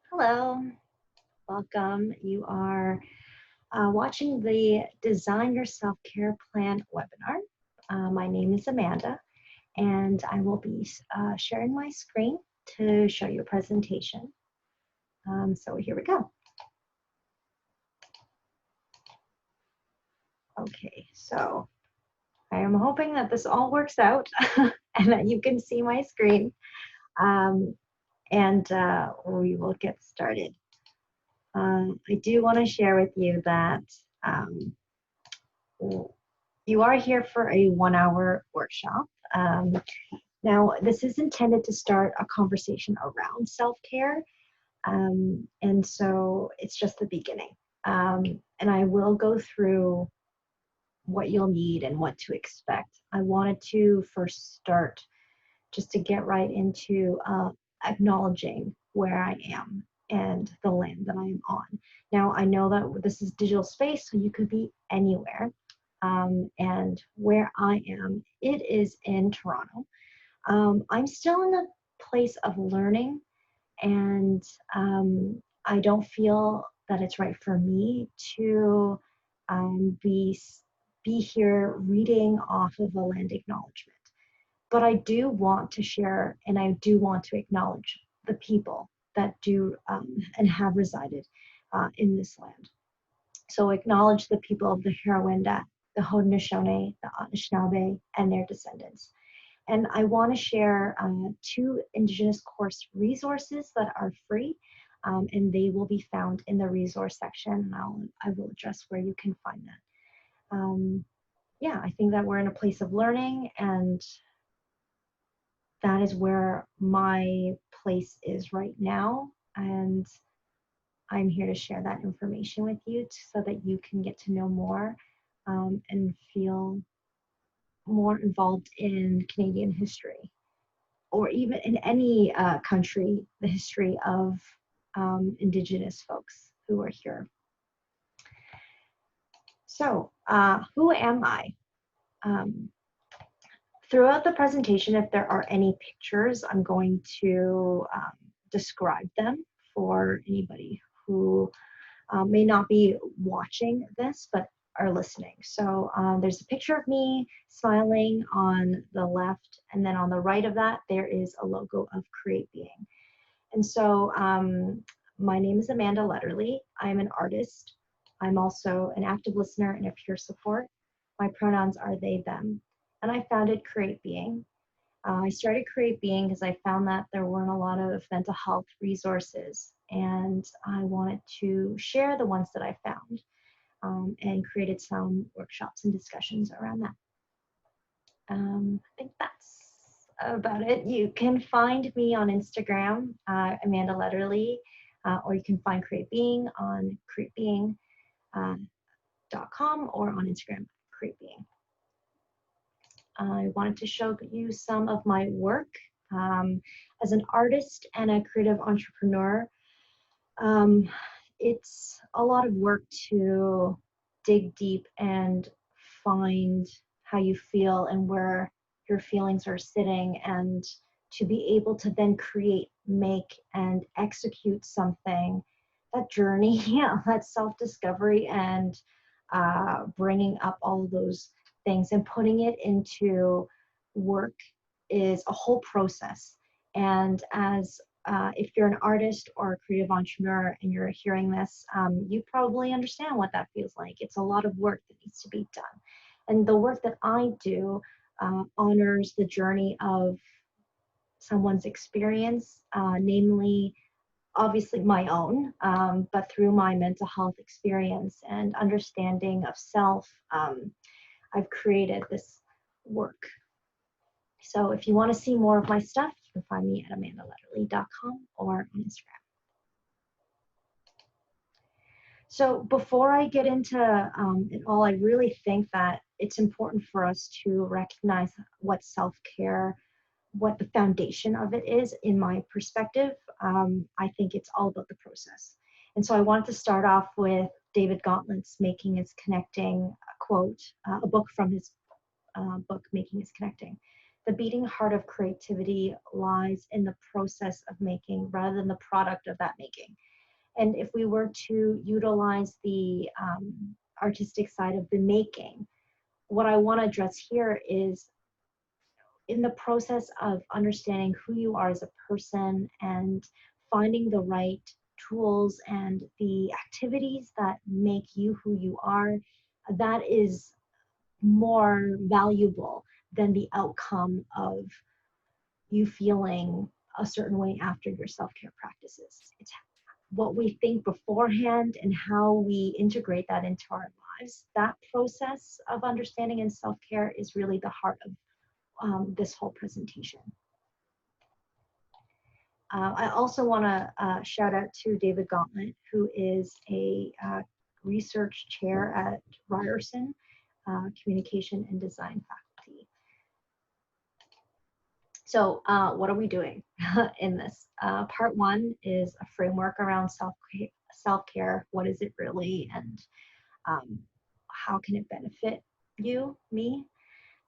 Hello, welcome. You are watching the Design Your Self-Care Plan webinar. My name is Amanda, and I will be sharing my screen to show you a presentation. So here we go. Okay, so I am hoping that this all works out and that you can see my screen, and we will get started. I do want to share with you that you are here for a 1-hour workshop. Now, this is intended to start a conversation around self-care, and so it's just the beginning. And I will go through what you'll need and what to expect. I wanted to first start just to get right into acknowledging where I am and the land that I am on. Now, I know that this is digital space, so you could be anywhere. And where I am, it is in Toronto. I'm still in the place of learning, and I don't feel that it's right for me to be here reading off of a land acknowledgement. But I do want to share, and I do want to acknowledge the people that do and have resided in this land. So acknowledge the people of the Huron-Wendat, the Haudenosaunee, the Anishinaabe, and their descendants. And I want to share 2 Indigenous course resources that are free, and they will be found in the resource section. And I will address where you can find that. Yeah, I think that we're in a place of learning, and that is where my place is right now. And I'm here to share that information with you so that you can get to know more and feel more involved in Canadian history, or even in any country, the history of Indigenous folks who are here. So, who am I? Throughout the presentation, if there are any pictures, I'm going to describe them for anybody who may not be watching this, but are listening. So there's a picture of me smiling on the left, and then on the right of that, there is a logo of CreateBeing. And so my name is Amanda Lederle. I'm an artist. I'm also an active listener and a peer support. My pronouns are they, them. And I founded CreateBeing. I started CreateBeing because I found that there weren't a lot of mental health resources, and I wanted to share the ones that I found, and created some workshops and discussions around that. I think that's about it. You can find me on Instagram, Amanda Lederle, or you can find CreateBeing on CreateBeing.com or on Instagram, CreateBeing. I wanted to show you some of my work as an artist and a creative entrepreneur. It's a lot of work to dig deep and find how you feel and where your feelings are sitting, and to be able to then create, make, and execute something. That journey, yeah, that self-discovery and bringing up all of those things and putting it into work is a whole process. And as if you're an artist or a creative entrepreneur and you're hearing this, you probably understand what that feels like. It's a lot of work that needs to be done. And the work that I do honors the journey of someone's experience, namely, obviously my own, but through my mental health experience and understanding of self, I've created this work. So if you want to see more of my stuff, you can find me at amandalederle.com or on Instagram. So before I get into it all, I really think that it's important for us to recognize what self-care, what the foundation of it is. In my perspective, I think it's all about the process. And so I wanted to start off with David Gauntlet's Making is Connecting quote, a book from his book, Making is Connecting. The beating heart of creativity lies in the process of making rather than the product of that making. And if we were to utilize the artistic side of the making, what I want to address here is in the process of understanding who you are as a person and finding the right tools and the activities that make you who you are, that is more valuable than the outcome of you feeling a certain way after your self-care practices. It's what we think beforehand and how we integrate that into our lives. That process of understanding and self-care is really the heart of this whole presentation. I also want to shout out to David Gauntlet, who is a research chair at Ryerson Communication and Design faculty. So what are we doing in this? Part one is a framework around self-care. What is it really, and how can it benefit you, me?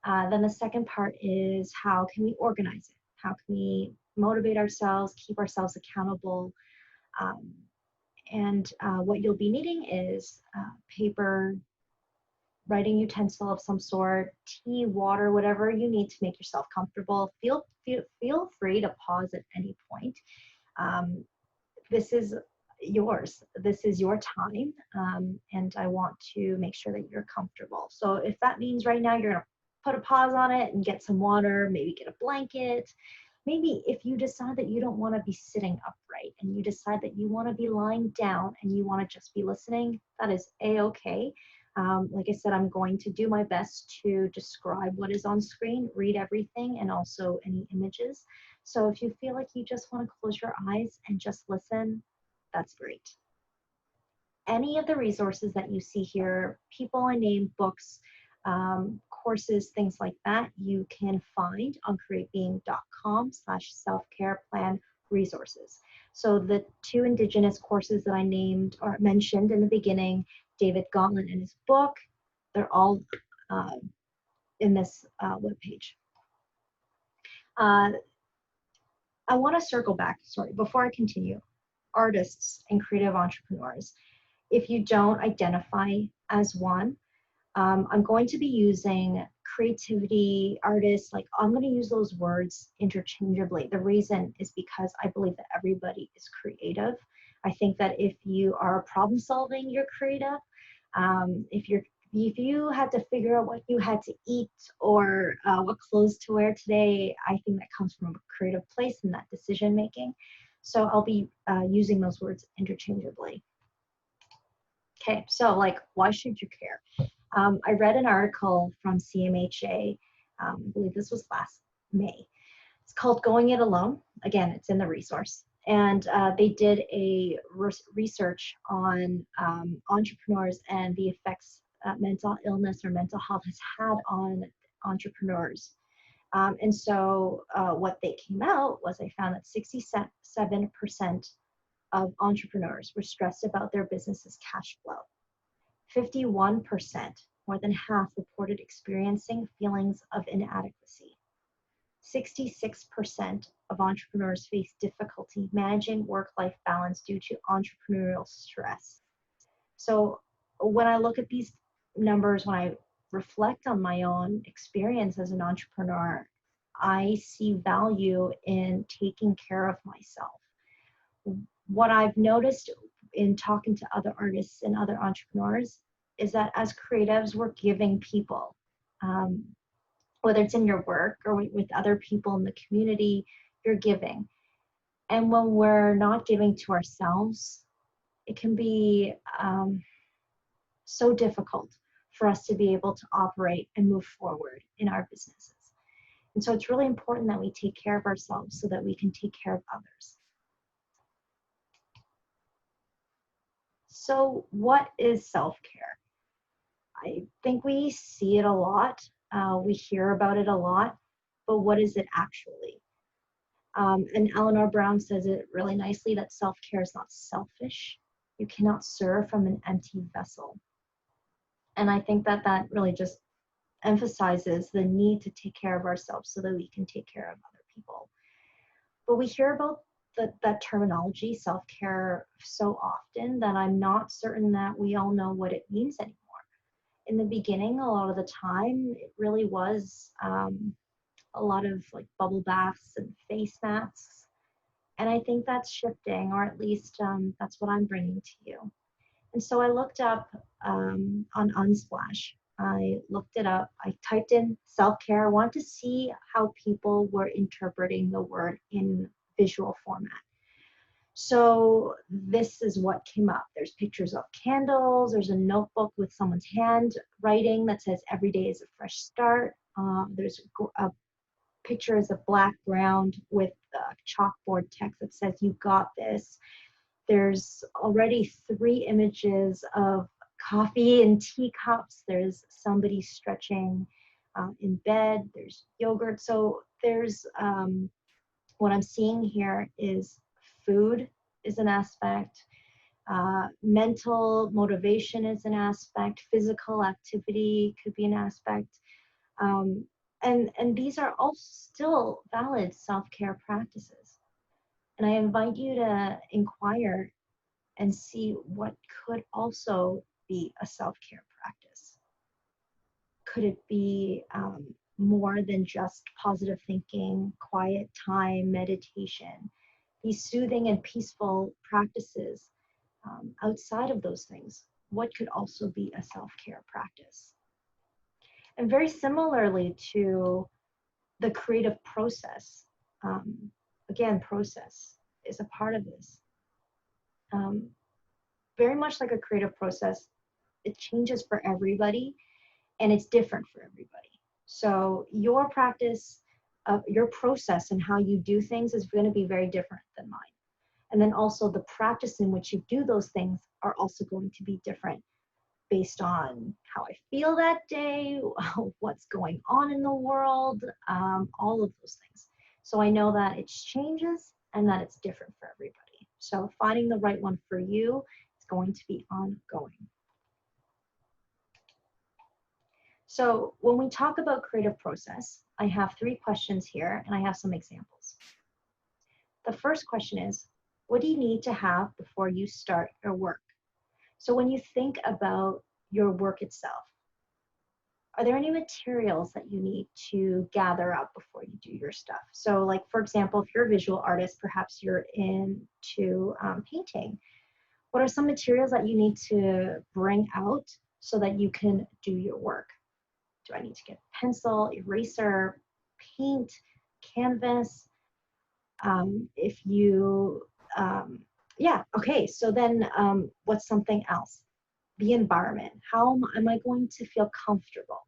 Then the second part is how can we organize it? How can we motivate ourselves, keep ourselves accountable? And what you'll be needing is paper, writing utensil of some sort, tea, water, whatever you need to make yourself comfortable. Feel free to pause at any point. This is yours. This is your time, and I want to make sure that you're comfortable. So if that means right now you're gonna put a pause on it and get some water, maybe get a blanket. Maybe if you decide that you don't want to be sitting upright and you decide that you want to be lying down and you want to just be listening, that is a-okay. Like I said, I'm going to do my best to describe what is on screen, read everything, and also any images. So if you feel like you just want to close your eyes and just listen, that's great. Any of the resources that you see here, people I named, books, courses, things like that, you can find on createbeing.com/self-care plan resources. So the two Indigenous courses that I named or mentioned in the beginning, David Gauntlet and his book, they're all in this webpage. I want to circle back, sorry, before I continue. Artists and creative entrepreneurs. If you don't identify as one, I'm going to be using creativity, artists, like I'm going to use those words interchangeably. The reason is because I believe that everybody is creative. I think that if you are problem solving, you're creative. If you had to figure out what you had to eat or what clothes to wear today, I think that comes from a creative place in that decision making. So I'll be using those words interchangeably. Okay, so like, why should you care? I read an article from CMHA, I believe this was last May. It's called Going It Alone. Again, it's in the resource. And they did a research on entrepreneurs and the effects mental illness or mental health has had on entrepreneurs. And so what they came out was they found that 67% of entrepreneurs were stressed about their business's cash flow. 51%, more than half, reported experiencing feelings of inadequacy. 66% of entrepreneurs face difficulty managing work-life balance due to entrepreneurial stress. So when I look at these numbers, when I reflect on my own experience as an entrepreneur, I see value in taking care of myself. What I've noticed in talking to other artists and other entrepreneurs is that as creatives, we're giving people, whether it's in your work or with other people in the community, you're giving. And when we're not giving to ourselves, it can be so difficult for us to be able to operate and move forward in our businesses. And so it's really important that we take care of ourselves so that we can take care of others. So what is self-care? I think we see it a lot. We hear about it a lot, but what is it actually? And Eleanor Brown says it really nicely that self-care is not selfish. You cannot serve from an empty vessel. And I think that that really just emphasizes the need to take care of ourselves so that we can take care of other people. But we hear about that terminology, self-care, so often that I'm not certain that we all know what it means anymore. In the beginning, a lot of the time, it really was a lot of like bubble baths and face masks. And I think that's shifting, or at least that's what I'm bringing to you. And so I looked up on Unsplash. I looked it up. I typed in self-care. I wanted to see how people were interpreting the word in visual format. So this is what came up. There's pictures of candles. There's a notebook with someone's handwriting that says every day is a fresh start. There's a picture is a black ground with chalkboard text that says you got this. There's already 3 images of coffee and teacups. There's somebody stretching in bed. There's yogurt. So there's what I'm seeing here is food is an aspect, mental motivation is an aspect, physical activity could be an aspect. And these are all still valid self-care practices. And I invite you to inquire and see what could also be a self-care practice. Could it be more than just positive thinking, quiet time, meditation? These soothing and peaceful practices outside of those things, what could also be a self-care practice? And very similarly to the creative process, again, process is a part of this. Very much like a creative process, it changes for everybody and it's different for everybody. So your practice, your process and how you do things is going to be very different than mine. And then also the practice in which you do those things are also going to be different based on how I feel that day, what's going on in the world, all of those things. So I know that it changes and that it's different for everybody. So finding the right one for you is going to be ongoing. So when we talk about creative process, I have 3 questions here and I have some examples. The first question is, what do you need to have before you start your work? So when you think about your work itself, are there any materials that you need to gather up before you do your stuff? So like, for example, if you're a visual artist, perhaps you're into painting. What are some materials that you need to bring out so that you can do your work? Do I need to get pencil, eraser, paint, canvas? If you, yeah, okay, so then what's something else? The environment. How am I going to feel comfortable?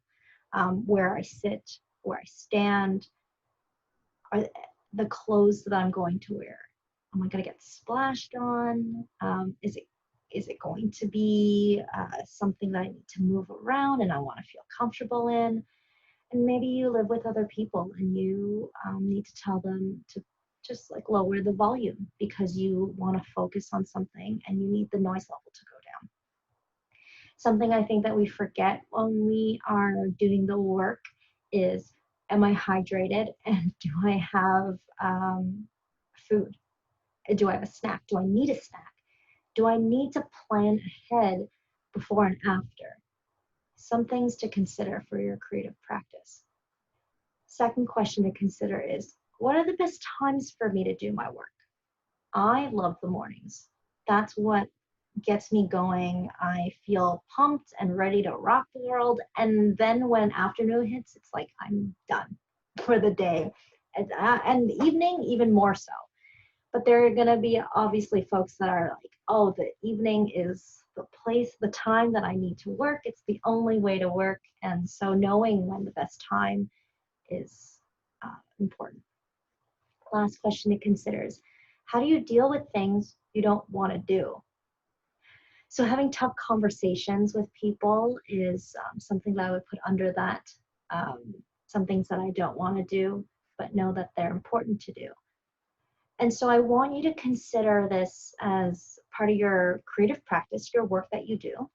Where I sit, where I stand, are the clothes that I'm going to wear. Am I going to get splashed on? Is it going to be something that I need to move around and I want to feel comfortable in? And maybe you live with other people and you need to tell them to just like lower the volume because you want to focus on something and you need the noise level to go down. Something I think that we forget when we are doing the work is, am I hydrated and do I have food? Do I have a snack? Do I need a snack? Do I need to plan ahead before and after? Some things to consider for your creative practice. Second question to consider is, what are the best times for me to do my work? I love the mornings. That's what gets me going. I feel pumped and ready to rock the world. And then when afternoon hits, it's like I'm done for the day. And the evening, even more so. But there are going to be obviously folks that are like, oh, the evening is the place, the time that I need to work. It's the only way to work. And so knowing when the best time is important. Last question to consider is, how do you deal with things you don't want to do? So having tough conversations with people is something that I would put under that. Some things that I don't want to do, but know that they're important to do. And so I want you to consider this as part of your creative practice, your work that you do.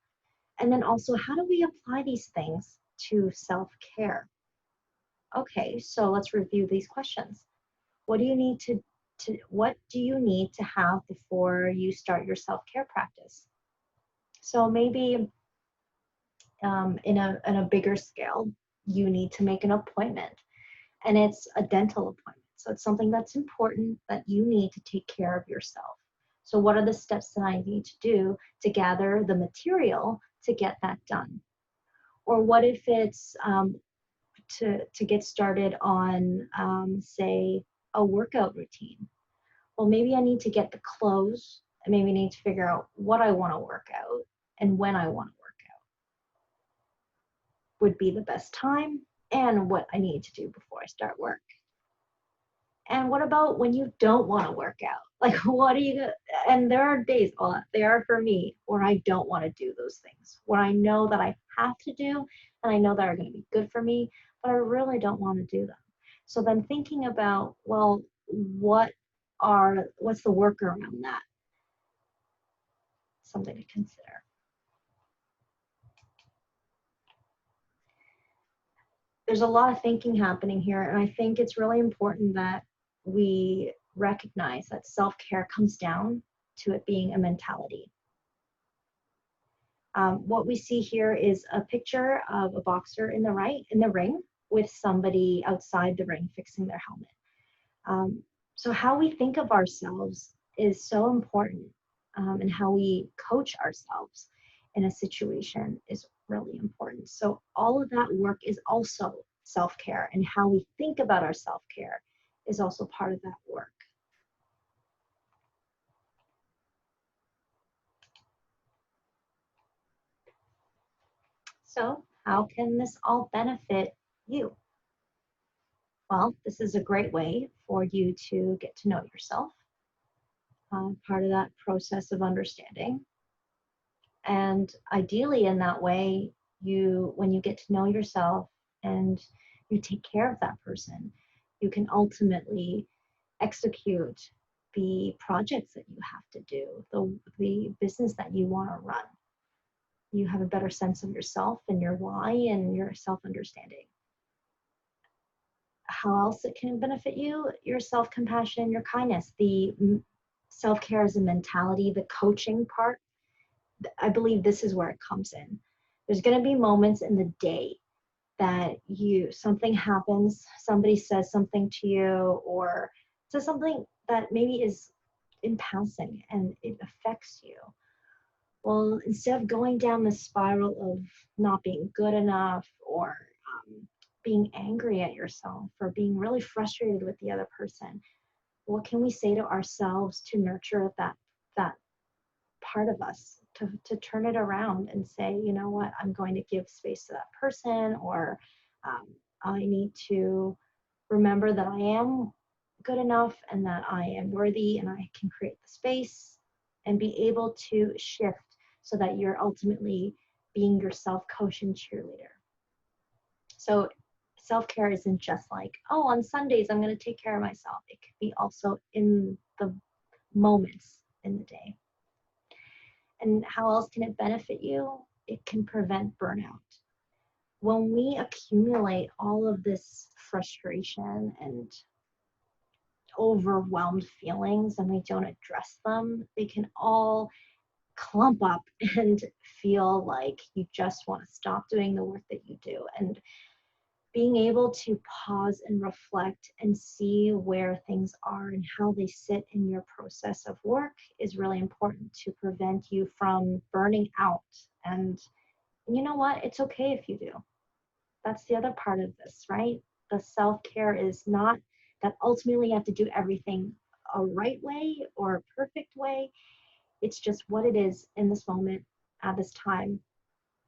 And then also, how do we apply these things to self-care? Okay, so let's review these questions. What do you need what do you need to have before you start your self-care practice? So maybe in a bigger scale, you need to make an appointment, and it's a dental appointment. So it's something that's important that you need to take care of yourself. So what are the steps that I need to do to gather the material to get that done? Or what if it's to get started on, say, a workout routine? Well, maybe I need to get the clothes, and maybe I need to figure out what I want to work out and when I want to work out would be the best time, and what I need to do before I start work. And what about when you don't want to work out? Like, what do you, and there are days, there are for me, where I don't want to do those things, where I know that I have to do, and I know that are going to be good for me, but I really don't want to do them. So then thinking about, well, what's the workaround that? Something to consider. There's a lot of thinking happening here, and I think it's really important that we recognize that self-care comes down to it being a mentality. What we see here is a picture of a boxer in the ring with somebody outside the ring fixing their helmet. So how we think of ourselves is so important, and how we coach ourselves in a situation is really important. So all of that work is also self-care, and how we think about our self-care is also part of that work. So how can this all benefit you? Well, this is a great way for you to get to know yourself, part of that process of understanding. And ideally in that way, when you get to know yourself and you take care of that person, you can ultimately execute the projects that you have to do, the business that you want to run. You have a better sense of yourself and your why and your self-understanding. How else it can benefit you? Your self-compassion, your kindness, the self-care as a mentality, the coaching part. I believe this is where it comes in. There's going to be moments in the day that something happens, somebody says something to you, or says something that maybe is in passing and it affects you. Well, instead of going down the spiral of not being good enough, or being angry at yourself, or being really frustrated with the other person, what can we say to ourselves to nurture that part of us, to turn it around and say, you know what, I'm going to give space to that person, or I need to remember that I am good enough and that I am worthy and I can create the space, and be able to shift so that you're ultimately being your self-coach and cheerleader. So self-care isn't just like, oh, on Sundays I'm going to take care of myself. It could be also in the moments in the day. And how else can it benefit you? It can prevent burnout. When we accumulate all of this frustration and overwhelmed feelings and we don't address them, they can all clump up and feel like you just want to stop doing the work that you do. And being able to pause and reflect and see where things are and how they sit in your process of work is really important to prevent you from burning out. And you know what? It's okay if you do. That's the other part of this, right? The self-care is not that ultimately you have to do everything a right way or a perfect way. It's just what it is in this moment, at this time.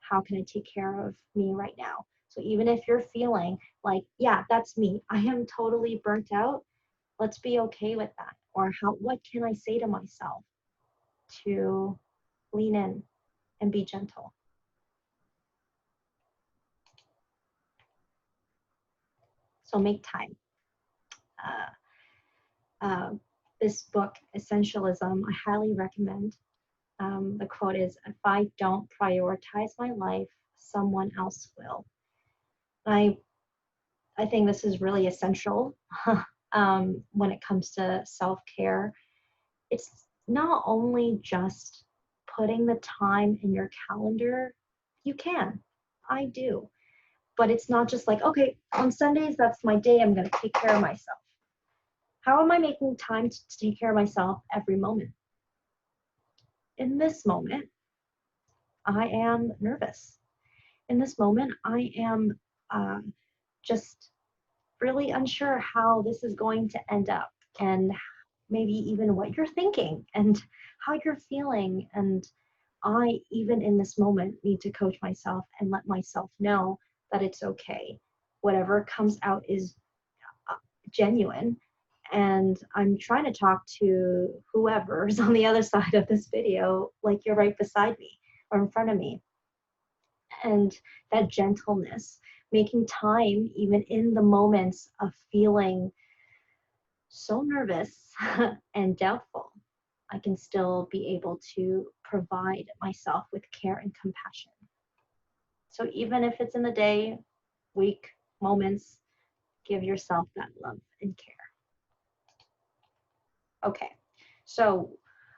How can I take care of me right now? So even if you're feeling like, yeah, that's me, I am totally burnt out, let's be okay with that. Or what can I say to myself to lean in and be gentle? So make time. This book, Essentialism, I highly recommend. The quote is, if I don't prioritize my life, someone else will. I think this is really essential when it comes to self-care. It's not only just putting the time in your calendar. You can. I do. But it's not just like, okay, on Sundays, that's my day. I'm going to take care of myself. How am I making time to take care of myself every moment? In this moment, I am nervous. In this moment, I am just really unsure how this is going to end up, and maybe even what you're thinking and how you're feeling. And I, even in this moment, need to coach myself and let myself know that it's okay. Whatever comes out is genuine. And I'm trying to talk to whoever's on the other side of this video, like you're right beside me or in front of me. And that gentleness, making time even in the moments of feeling so nervous and doubtful, I can still be able to provide myself with care and compassion. So even if it's in the day, week, moments, give yourself that love and care. Okay, so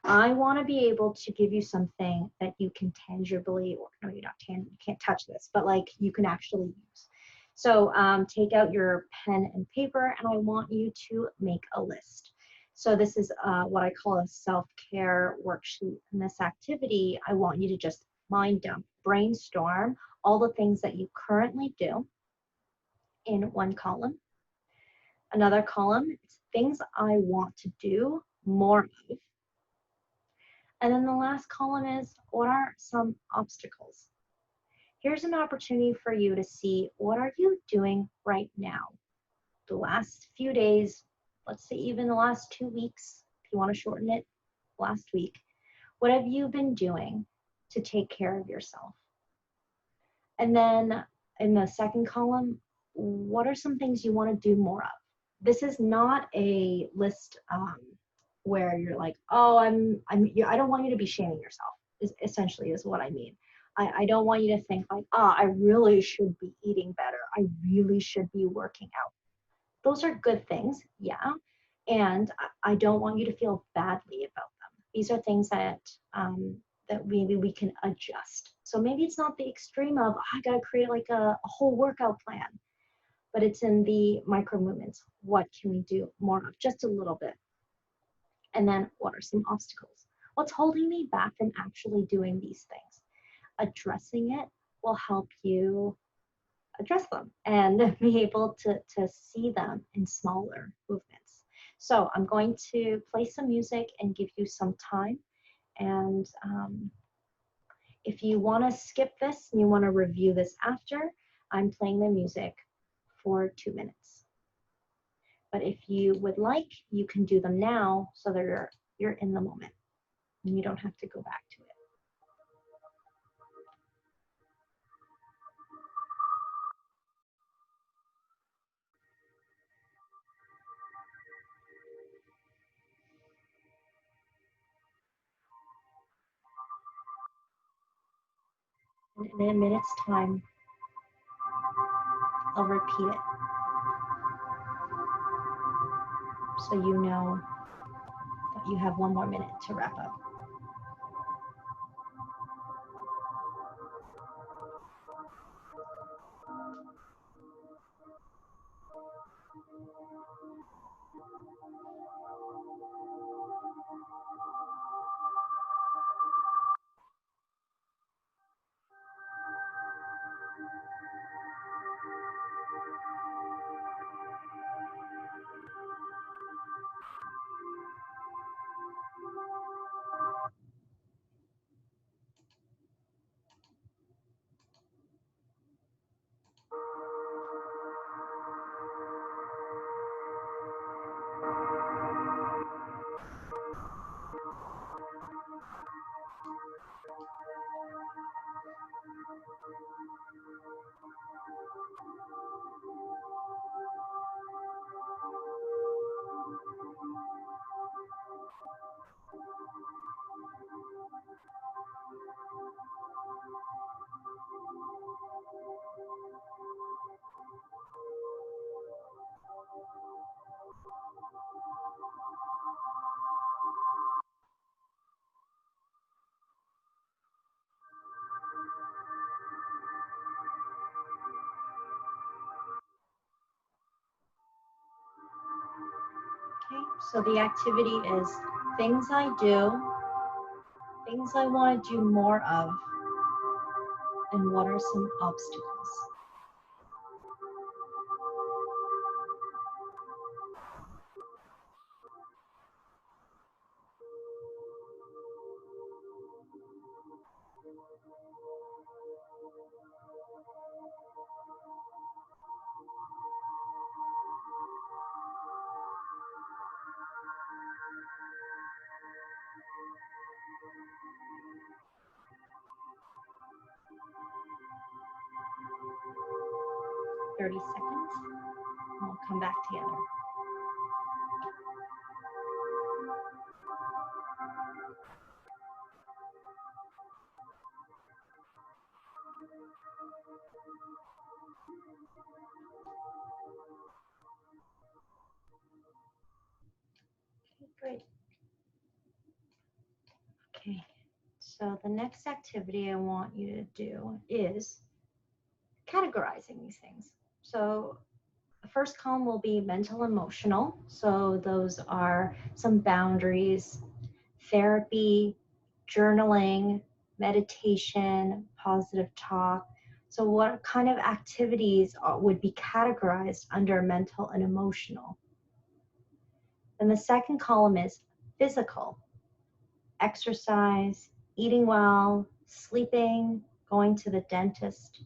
I want to be able to give you something that you can tangibly, or no, you're not you can't touch this, but like you can actually use. So take out your pen and paper, and I want you to make a list. So this is what I call a self-care worksheet. In this activity, I want you to just mind dump, brainstorm all the things that you currently do in one column. Another column, it's things I want to do more of. And then the last column is, what are some obstacles? Here's an opportunity for you to see, what are you doing right now? The last few days, let's say even the last 2 weeks, if you want to shorten it, last week. What have you been doing to take care of yourself? And then in the second column, what are some things you want to do more of? This is not a list where you're like, oh, I don't want you to be shaming yourself, essentially is what I mean. I don't want you to think like, I really should be eating better. I really should be working out. Those are good things, yeah. And I don't want you to feel badly about them. These are things that that maybe we can adjust. So maybe it's not the extreme of, I gotta create like a whole workout plan, but it's in the micro movements. What can we do more of? Just a little bit. And then what are some obstacles? What's holding me back from actually doing these things? Addressing it will help you address them and be able to see them in smaller movements. So I'm going to play some music and give you some time. And if you want to skip this and you want to review this after, I'm playing the music for 2 minutes. But if you would like, you can do them now so that you're in the moment and you don't have to go back to it. And in a minute's time, I'll repeat it so you know that you have 1 more minute to wrap up. So the activity is things I do, things I want to do more of, and what are some obstacles? Thirty seconds, and we'll come back together. Great. Okay, so the next activity I want you to do is categorizing these things. So the first column will be mental, emotional. So those are some boundaries, therapy, journaling, meditation, positive talk. So what kind of activities would be categorized under mental and emotional? And the second column is physical, exercise, eating well, sleeping, going to the dentist.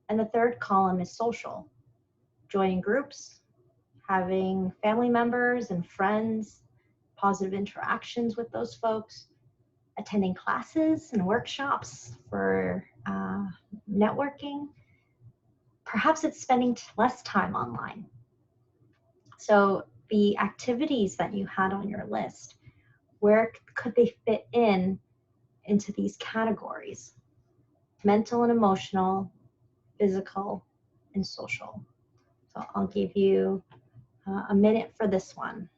And the third column is social, joining groups, having family members and friends, positive interactions with those folks, attending classes and workshops for networking. Perhaps it's spending less time online. So the activities that you had on your list, where could they fit into these categories? Mental and emotional, physical, and social. So I'll give you a minute for this one.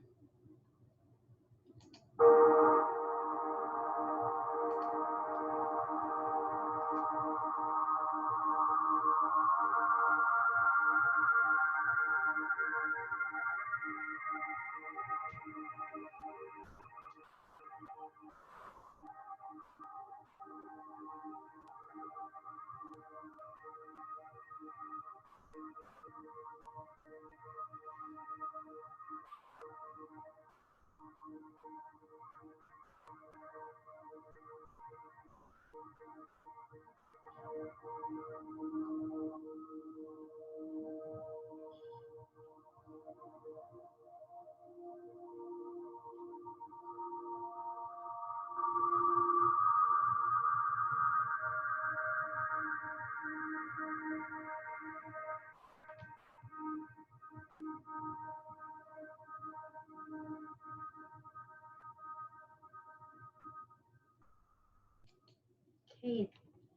Okay,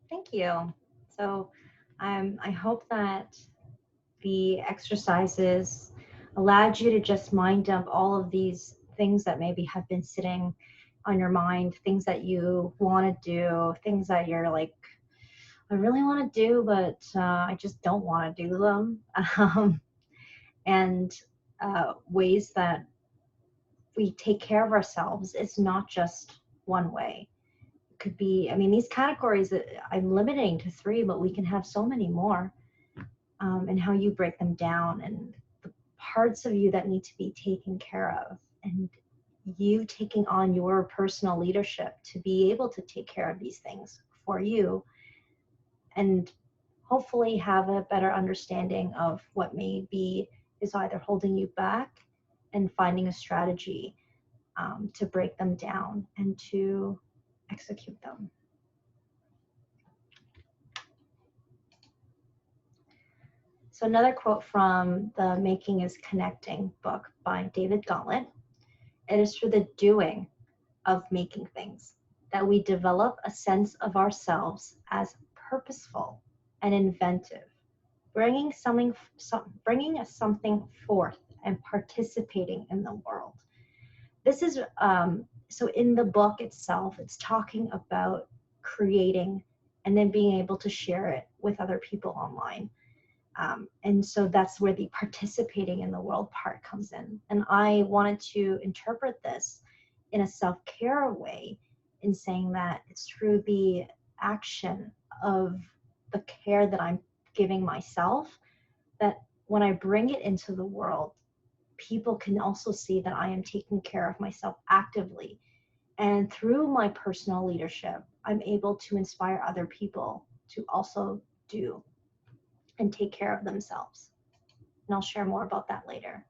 thank you. So I hope that the exercises allowed you to just mind dump all of these things that maybe have been sitting on your mind, things that you want to do, things that you're like, I really want to do, but I just don't want to do them. And ways that we take care of ourselves is not just one way. It could be, I mean, these categories, I'm limiting to 3, but we can have so many more. And how you break them down and the parts of you that need to be taken care of, and you taking on your personal leadership to be able to take care of these things for you, and hopefully have a better understanding of what maybe is either holding you back, and finding a strategy to break them down and to execute them. So another quote from the Making is Connecting book by David Gauntlet. It is through the doing of making things that we develop a sense of ourselves as purposeful and inventive, bringing something forth and participating in the world. This is, so in the book itself, it's talking about creating and then being able to share it with other people online. And so that's where the participating in the world part comes in. And I wanted to interpret this in a self-care way, in saying that it's through the action of the care that I'm giving myself, that when I bring it into the world, people can also see that I am taking care of myself actively. And through my personal leadership, I'm able to inspire other people to also do and take care of themselves. And I'll share more about that later.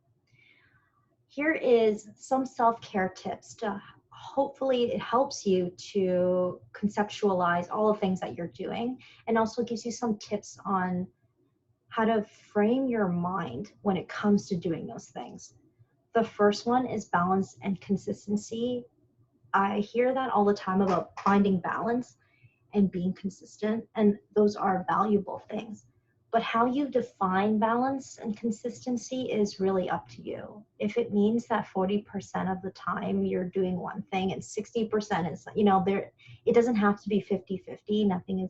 Here is some self-care tips to hopefully it helps you to conceptualize all the things that you're doing, and also gives you some tips on how to frame your mind when it comes to doing those things. The first one is balance and consistency. I hear that all the time about finding balance and being consistent, and those are valuable things. But how you define balance and consistency is really up to you. If it means that 40% of the time you're doing one thing and 60% is, it doesn't have to be 50-50. Nothing is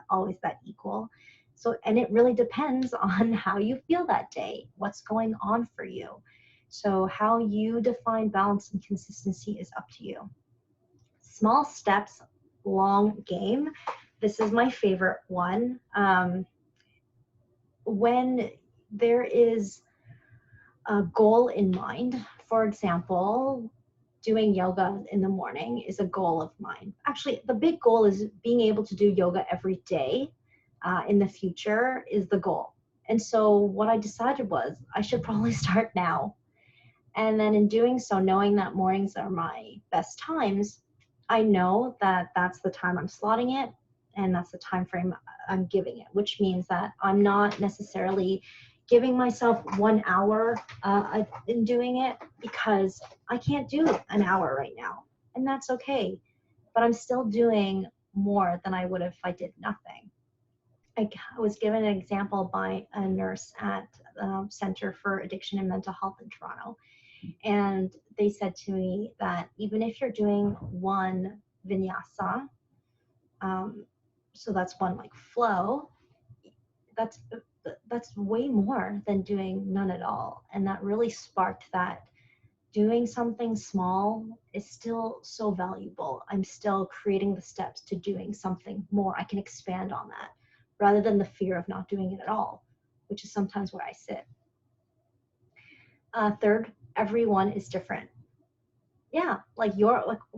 always that equal. So, and it really depends on how you feel that day, what's going on for you. So how you define balance and consistency is up to you. Small steps, long game. This is my favorite one. When there is a goal in mind, for example, doing yoga in the morning is a goal of mine. Actually, the big goal is being able to do yoga every day in the future is the goal. And so what I decided was I should probably start now. And then in doing so, knowing that mornings are my best times, I know that that's the time I'm slotting it, and that's the time frame I'm giving it, which means that I'm not necessarily giving myself 1 hour in doing it, because I can't do an hour right now, and that's okay. But I'm still doing more than I would if I did nothing. I was given an example by a nurse at the Center for Addiction and Mental Health in Toronto. And they said to me that even if you're doing one vinyasa, so that's one like flow, that's way more than doing none at all. And that really sparked that doing something small is still so valuable. I'm still creating the steps to doing something more. I can expand on that rather than the fear of not doing it at all, which is sometimes where I sit. Third, everyone is different. Yeah, like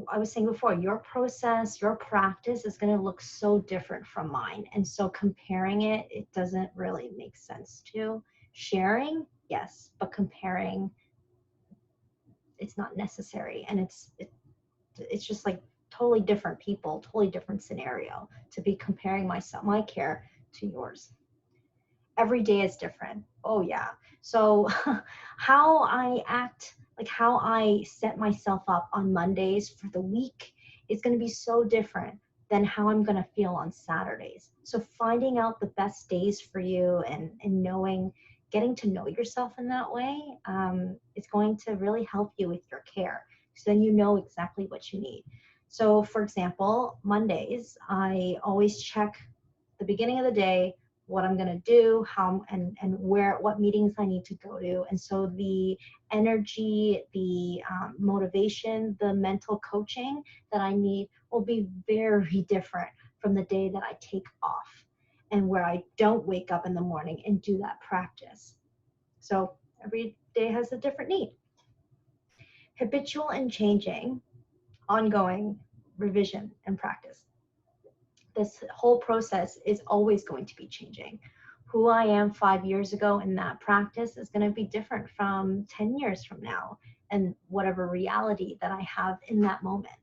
I was saying before, your process, your practice is going to look so different from mine. And so comparing it doesn't really make sense to. Sharing, yes, but comparing, it's not necessary. And it's just like totally different people, totally different scenario to be comparing my care to yours. Every day is different. Oh yeah. So how I act, like how I set myself up on Mondays for the week is going to be so different than how I'm going to feel on Saturdays. So finding out the best days for you and knowing, getting to know yourself in that way, is going to really help you with your care. So then you know exactly what you need. So for example, Mondays, I always check the beginning of the day, what I'm going to do, how and what meetings I need to go to. And so the energy, the motivation, the mental coaching that I need will be very different from the day that I take off and where I don't wake up in the morning and do that practice. So every day has a different need. Habitual and changing, ongoing revision and practice. This whole process is always going to be changing. Who I am 5 years ago in that practice is going to be different from 10 years from now, and whatever reality that I have in that moment.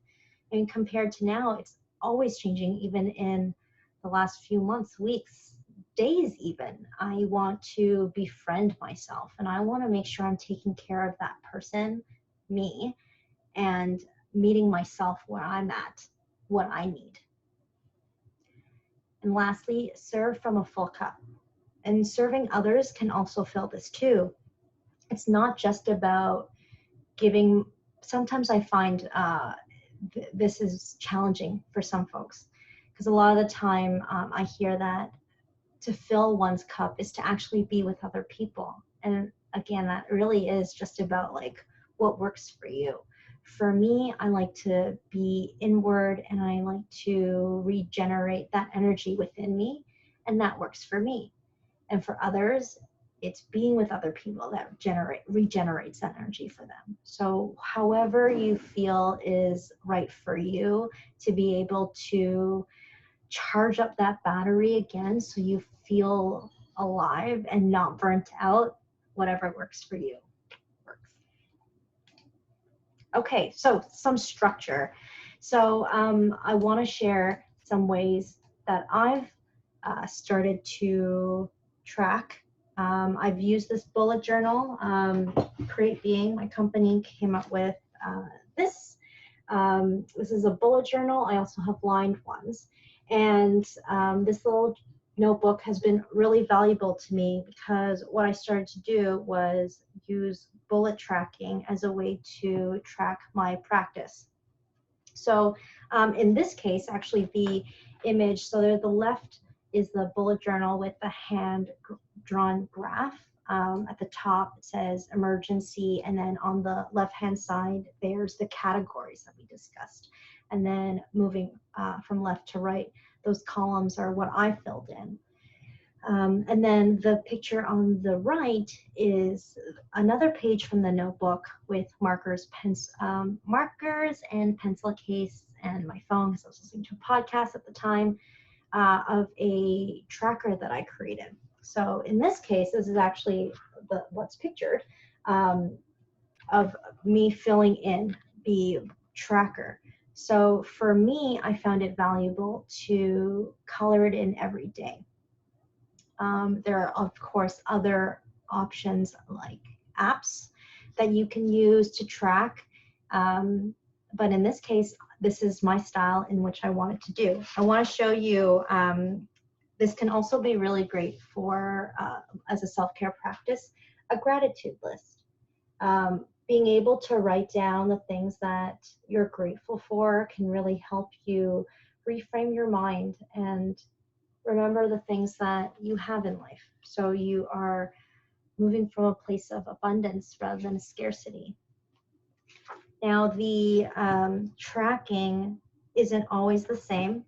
And compared to now, it's always changing, even in the last few months, weeks, days even. I want to befriend myself, and I want to make sure I'm taking care of that person, me, and meeting myself where I'm at, what I need. And lastly, serve from a full cup. And serving others can also fill this too. It's not just about giving. Sometimes I find this is challenging for some folks, because a lot of the time I hear that to fill one's cup is to actually be with other people. And again, that really is just about like what works for you. For me, I like to be inward and I like to regenerate that energy within me, and that works for me. And for others, it's being with other people that regenerates that energy for them. So however you feel is right for you to be able to charge up that battery again so you feel alive and not burnt out, whatever works for you works. Okay, so some structure. So I want to share some ways that I've started to track. I've used this bullet journal. CreateBeing, my company, came up with this. This is a bullet journal. I also have lined ones. And this little notebook has been really valuable to me because what I started to do was use bullet tracking as a way to track my practice. So in this case, actually the image, so there, the left is the bullet journal with the hand-drawn graph. At the top it says emergency, and then on the left-hand side there's the categories that we discussed. And then moving from left to right, those columns are what I filled in. And then the picture on the right is another page from the notebook with markers and pencil case and my phone, because I was listening to a podcast at the time, of a tracker that I created. So in this case, this is actually what's pictured of me filling in the tracker. So for me, I found it valuable to color it in every day. There are, of course, other options like apps that you can use to track. But in this case, this is my style in which I wanted to do. I want to show you, this can also be really great for, as a self-care practice, a gratitude list. Being able to write down the things that you're grateful for can really help you reframe your mind and remember the things that you have in life. So you are moving from a place of abundance rather than a scarcity. Now the tracking isn't always the same.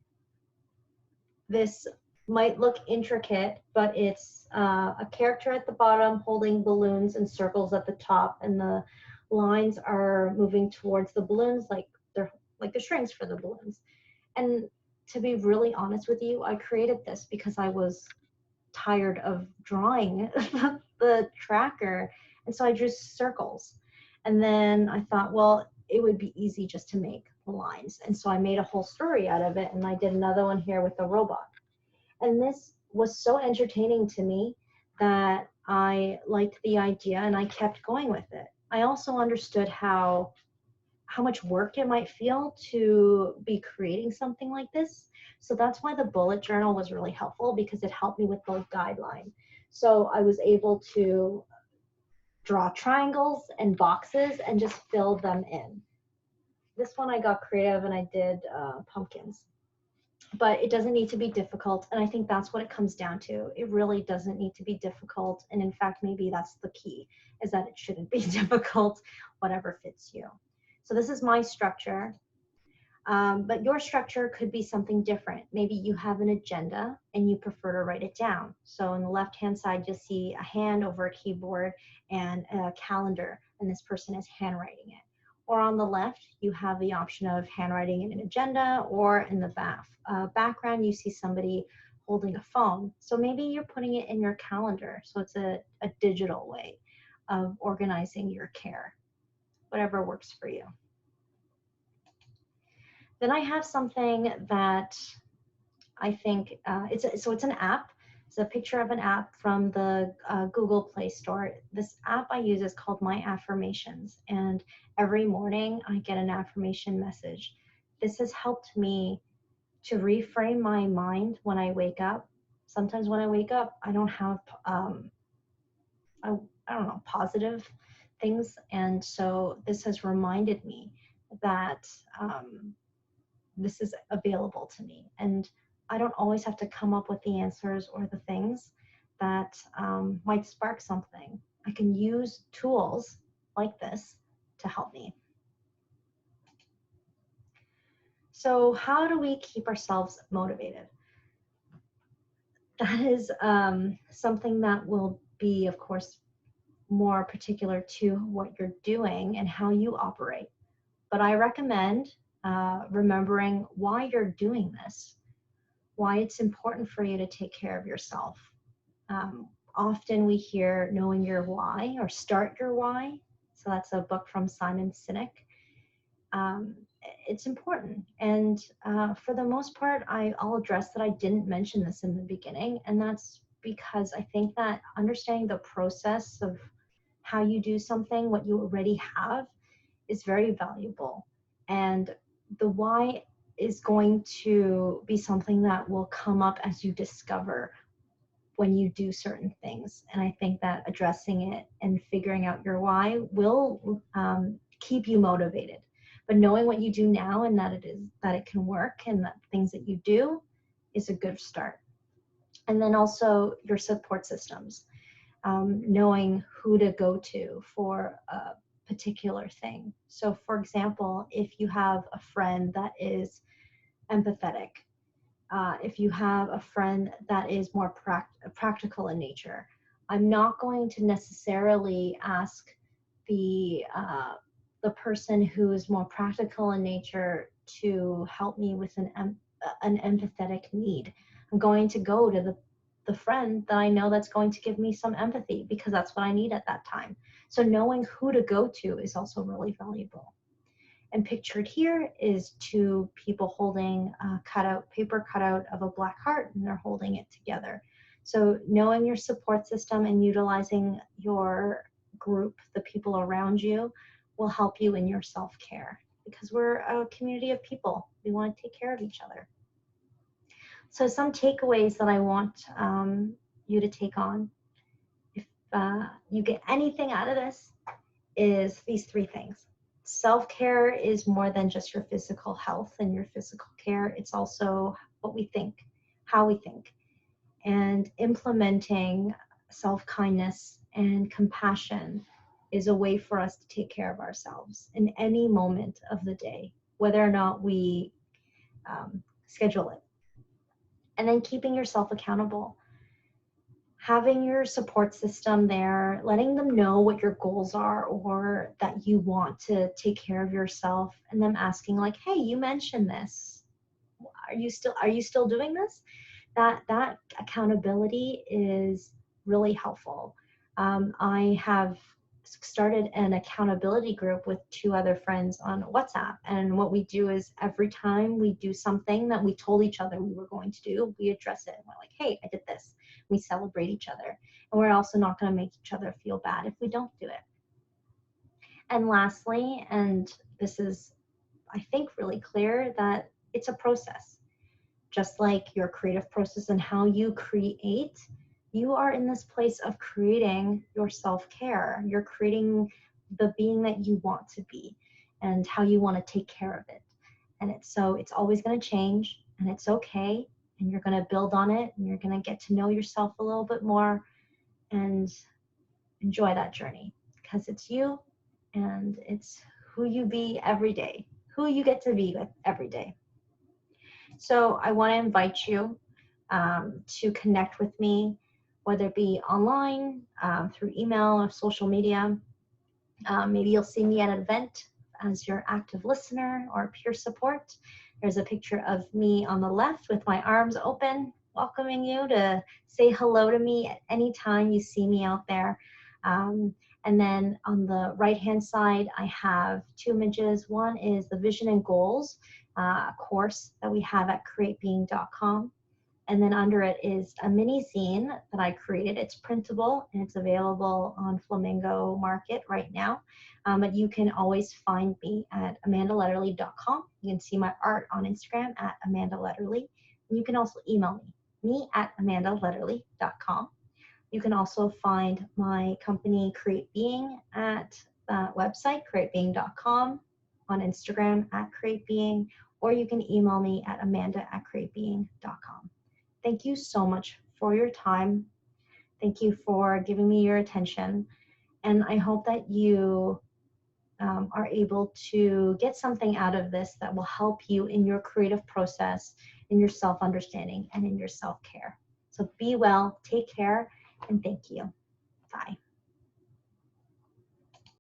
This might look intricate, but it's a character at the bottom holding balloons and circles at the top, and the lines are moving towards the balloons like they're like the strings for the balloons. And to be really honest with you, I created this because I was tired of drawing the tracker, and so I drew circles. And then I thought, well, it would be easy just to make the lines, and so I made a whole story out of it, and I did another one here with a robot. And this was so entertaining to me that I liked the idea and I kept going with it. I also understood how much work it might feel to be creating something like this. So that's why the bullet journal was really helpful, because it helped me with those guidelines. So I was able to draw triangles and boxes and just fill them in. This one I got creative and I did pumpkins. But it doesn't need to be difficult, and I think that's what it comes down to. It really doesn't need to be difficult, and in fact, maybe that's the key, is that it shouldn't be difficult, whatever fits you. So this is my structure, but your structure could be something different. Maybe you have an agenda and you prefer to write it down. So on the left-hand side, you'll see a hand over a keyboard and a calendar, and this person is handwriting it. Or on the left, you have the option of handwriting in an agenda, or in the background, you see somebody holding a phone. So maybe you're putting it in your calendar. So it's a digital way of organizing your care, whatever works for you. Then I have something that I think, it's an app. It's a picture of an app from the Google Play Store. This app I use is called My Affirmations, and every morning I get an affirmation message. This has helped me to reframe my mind when I wake up. Sometimes when I wake up, I don't have, I don't know, positive things, and so this has reminded me that this is available to me. And I don't always have to come up with the answers or the things that might spark something. I can use tools like this to help me. So how do we keep ourselves motivated? That is something that will be, of course, more particular to what you're doing and how you operate. But I recommend remembering why you're doing this, why it's important for you to take care of yourself. Often we hear knowing your why or start your why. So that's a book from Simon Sinek. Um, it's important. And for the most part, I'll address that I didn't mention this in the beginning. And that's because I think that understanding the process of how you do something, what you already have, is very valuable. And the why is going to be something that will come up as you discover when you do certain things. And I think that addressing it and figuring out your why will keep you motivated. But knowing what you do now and that it can work and that things that you do is a good start. And then also your support systems, knowing who to go to for a particular thing. So for example, if you have a friend that is empathetic, if you have a friend that is more practical in nature, I'm not going to necessarily ask the person who is more practical in nature to help me with an empathetic need. I'm going to go to the friend that I know that's going to give me some empathy because that's what I need at that time. So knowing who to go to is also really valuable. And pictured here is two people holding a paper cutout of a black heart, and they're holding it together. So knowing your support system and utilizing your group, the people around you, will help you in your self-care because we're a community of people. We want to take care of each other. So some takeaways that I want you to take on, if you get anything out of this, is these three things. Self-care is more than just your physical health and your physical care. It's also what we think, how we think, and implementing self-kindness and compassion is a way for us to take care of ourselves in any moment of the day, whether or not we schedule it. And then keeping yourself accountable. Having your support system there, letting them know what your goals are or that you want to take care of yourself, and them asking like, hey, you mentioned this. Are you still doing this? That accountability is really helpful. I have started an accountability group with two other friends on WhatsApp. And what we do is every time we do something that we told each other we were going to do, we address it. And we're like, hey, I did this. We celebrate each other. And we're also not going to make each other feel bad if we don't do it. And lastly, and this is, I think, really clear, that it's a process. Just like your creative process and how you create, you are in this place of creating your self-care. You're creating the being that you want to be and how you want to take care of it. And it's always going to change, and it's okay. And you're going to build on it, and you're going to get to know yourself a little bit more and enjoy that journey, because it's you and it's who you be every day, who you get to be with every day. So I want to invite you to connect with me, whether it be online, through email or social media. Maybe you'll see me at an event as your active listener or peer support. There's a picture of me on the left with my arms open, welcoming you to say hello to me at any time you see me out there. And then on the right-hand side, I have two images. One is the Vision and Goals course that we have at CreateBeing.com. And then under it is a mini zine that I created. It's printable and it's available on Flamingo Market right now. But you can always find me at AmandaLederle.com. You can see my art on Instagram at AmandaLederle. And you can also email me at AmandaLederle.com. You can also find my company CreateBeing at that website, CreateBeing.com, on Instagram at CreateBeing, or you can email me at amanda@createbeing.com. Thank you so much for your time. Thank you for giving me your attention. And I hope that you are able to get something out of this that will help you in your creative process, in your self-understanding, and in your self-care. So be well, take care, and thank you. Bye.